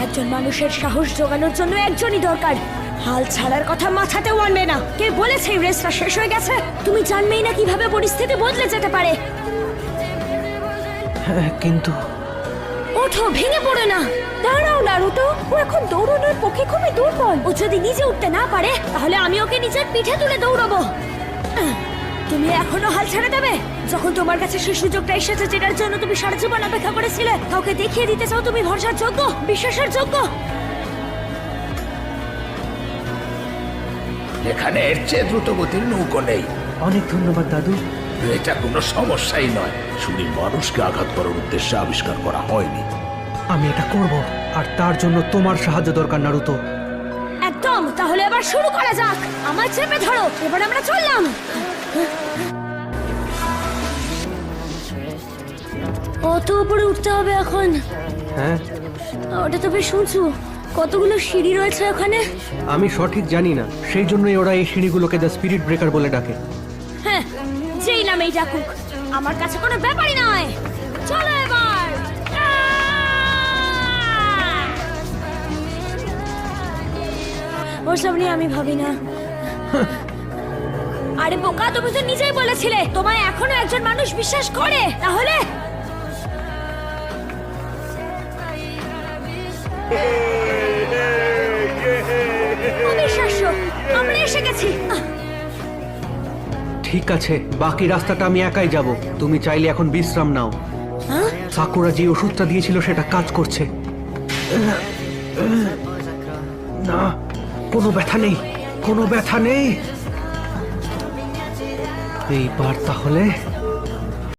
একজন মানুষের সাহস জোগানোর জন্য একজনই দরকার। হাল ছাড়ার কথা মাথাতেও আনবে না। কে বলেছে এই রেসটা শেষ হয়ে গেছে? তুমি জানবেই না কিভাবে পরিস্থিতি বদলে যেতে পারে। হ্যাঁ, কিন্তু ওঠো, ভেঙে পড়ো না। দাঁড়াও নারুতো, ও এখন দৌড়ানোর পক্ষে খুবই দুর্বল। ও যদি নিজে উঠতে না পারে তাহলে আমি ওকে নিজের পিঠে তুলে দৌড়াবো। তুমি এখনো হাল ছেড়ে দেবে? যখন তোমার কাছে সেই সুযোগটা এসেছে যেটার জন্য তুমি সারা জীবন অপেক্ষা করেছিলে, কাউকে দেখিয়ে দিতে চাও তুমি ভরসার যোগ্য, বিশ্বাসের যোগ্য। এখানে এর চেয়ে দ্রুতগতির নৌকো নেই। অনেক ধন্যবাদ দাদু। এটা কোনো সমস্যাই নয়। শুনি মানুষকে আঘাত করার উদ্দেশ্যে আবিষ্কার করা হয়নি। আমি এটা করব, আর তার জন্য তোমার সাহায্য দরকার নারুতো। একদম, তাহলে এবার শুরু করা যাক। আমার চেপে ধরো, এবার আমরা চললাম। অত উপরে উঠতে হবে এখন। হ্যাঁ, ওটা তো বেশ শুনছু। কতগুলো সিঁড়ি রয়েছে ওখানে। আমি সঠিক জানি না, সেই জন্যই ওরা এই সিঁড়িগুলোকে দ্য স্পিরিট ব্রেকার বলে ডাকে। হ্যাঁ, যেই নামেই ডাকুক, আমার কাছে কোনো ব্যাপারই নয়। চলো এবার। ওসব নিয়ে আমি ভাবি না। আরে বোকা, তুমি তো নিজেই বলেছিলে তোমায় এখনো একজন মানুষ বিশ্বাস করে। তাহলে অবিশ্বাস্য, আমরা এসে গেছি। ঠিক আছে, বাকি রাস্তাটা আমি একাই যাব। তুমি চাইলে এখন বিশ্রাম নাও। হ্যাঁ? সাকুরা যে ওষুধটা দিয়েছিল সেটা কাজ করছে না। কোনো ব্যথা নেই, কোনো ব্যথা নেই। এইবার তাহলে